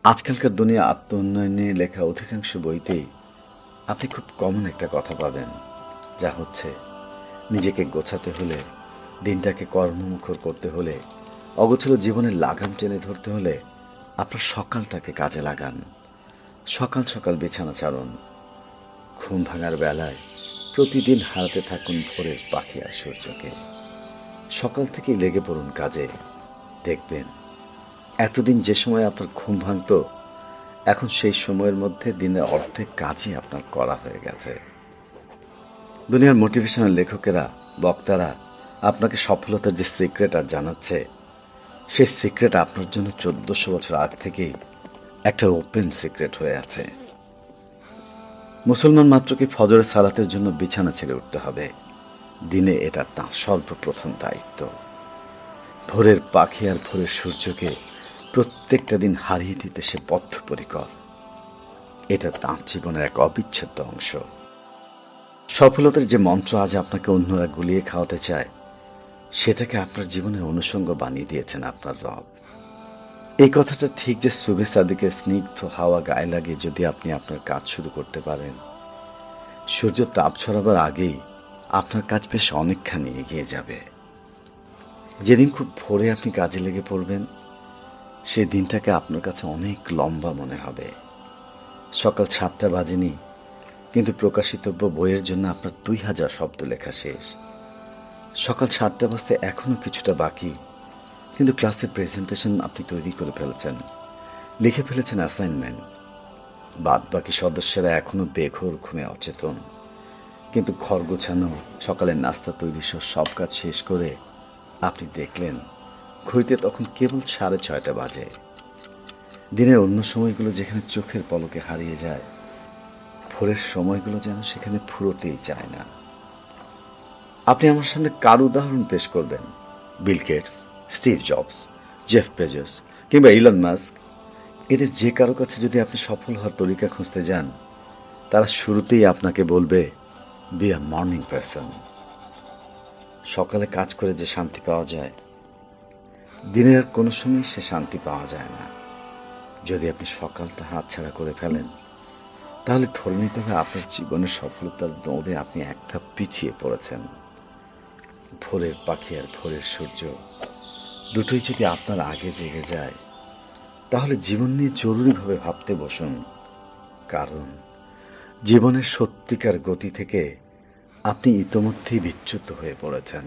আজকালকার দুনিয়া আত্ম-উন্নয়ন নিয়ে লেখা অধিকাংশ বইতেই আপনি খুব কমন একটা কথা পাবেন, যা হচ্ছে নিজেকে গোছাতে হলে, দিনটাকে কর্মমুখর করতে হলে, অগোছালো জীবনের লাগাম টেনে ধরতে হলে আপনার সকালটাকে কাজে লাগান। সকাল সকাল বিছানা ছাড়ুন। ঘুম ভাঙার বেলায় প্রতিদিন হারাতে থাকুন ভোরের পাখি আর সূর্যকে। সকাল থেকেই লেগে পড়ুন কাজে। দেখবেন এতদিন যে সময় আপনার ঘুম ভাঙত, এখন সেই সময়ের মধ্যে দিনের অর্ধেক কাজই আপনার করা হয়ে গেছে। দুনিয়ার মোটিভেশনাল লেখকেরা, বক্তারা আপনাকে সফলতার যে সিক্রেট আর জানাচ্ছে, সেই সিক্রেট আপনার জন্য 1400 বছর আগ থেকেই একটা ওপেন সিক্রেট হয়ে আছে। মুসলমান মাত্রকে ফজরের সালাতের জন্য বিছানা ছেড়ে উঠতে হবে। দিনে এটা তাঁর সর্বপ্রথম দায়িত্ব। ভোরের পাখি আর ভোরের সূর্যকে প্রত্যেকটা দিন হারিয়ে দিতে সে বদ্ধপরিকর। এটা তাঁর জীবনের এক অবিচ্ছেদ্য অংশ। সফলতার যে মন্ত্র আজ আপনাকে অন্যরা গুলিয়ে খাওয়াতে চায়, সেটাকে আপনার জীবনের অনুষঙ্গ বানিয়ে দিয়েছেন আপনার রব। এই কথাটা ঠিক যে সুবে সাদিকের স্নিগ্ধ হাওয়া গায়ে লাগে যদি আপনি আপনার কাজ শুরু করতে পারেন, সূর্য তাপ ছড়াবার আগেই আপনার কাজ বেশ অনেকখানি এগিয়ে যাবে। যেদিন খুব ভোরে আপনি কাজে লেগে পড়বেন, সেই দিনটাকে আপনার কাছে অনেক লম্বা মনে হবে। সকাল 7টা বাজেনি, কিন্তু প্রকাশিতব্য বইয়ের জন্য আপনার 2000 শব্দ লেখা শেষ। সকাল 7টা বাজতে এখনো কিছুটা বাকি, কিন্তু ক্লাসের প্রেজেন্টেশন আপনি তৈরি করে ফেলেছেন, লিখে ফেলেছেন অ্যাসাইনমেন্ট। বাদ বাকি সদস্যরা এখনো বেঘোর ঘুমে অচেতন, কিন্তু ঘর গোছানো, সকালের নাস্তা তৈরি সব কাজ শেষ করে আপনি দেখলেন ঘড়িতে তখন কেবল 6:30 বাজে। দিনের অন্য সময়গুলো যেখানে চোখের পলকে হারিয়ে যায়, ভোরের সময়গুলো যেন সেখানে ফুরোতেই চায় না। আপনি আমার সামনে কার উদাহরণ পেশ করবেন? Bill Gates, Steve Jobs, Jeff Bezos কিংবা ইলন মাস্ক? এদের যে কারো কাছে যদি আপনি সফল হওয়ার তরিকা খুঁজতে যান, তারা শুরুতেই আপনাকে বলবে, বি আ মর্নিং পারসন। সকালে কাজ করে যে শান্তি পাওয়া যায়, দিনের আর কোনো সময় সে শান্তি পাওয়া যায় না। যদি আপনি সকালটা হাতছাড়া করে ফেলেন, তাহলে ধরে নিতে হবে আপনার জীবনের সফলতার দৌড়ে আপনি এক ধাপ পিছিয়ে পড়েছেন। ভোরের পাখি আর ভোরের সূর্য দুটোই যদি আপনার আগে জেগে যায়, তাহলে জীবন নিয়ে জরুরিভাবে ভাবতে বসুন। কারণ জীবনের সত্যিকার গতি থেকে আপনি ইতোমধ্যেই বিচ্যুত হয়ে পড়েছেন।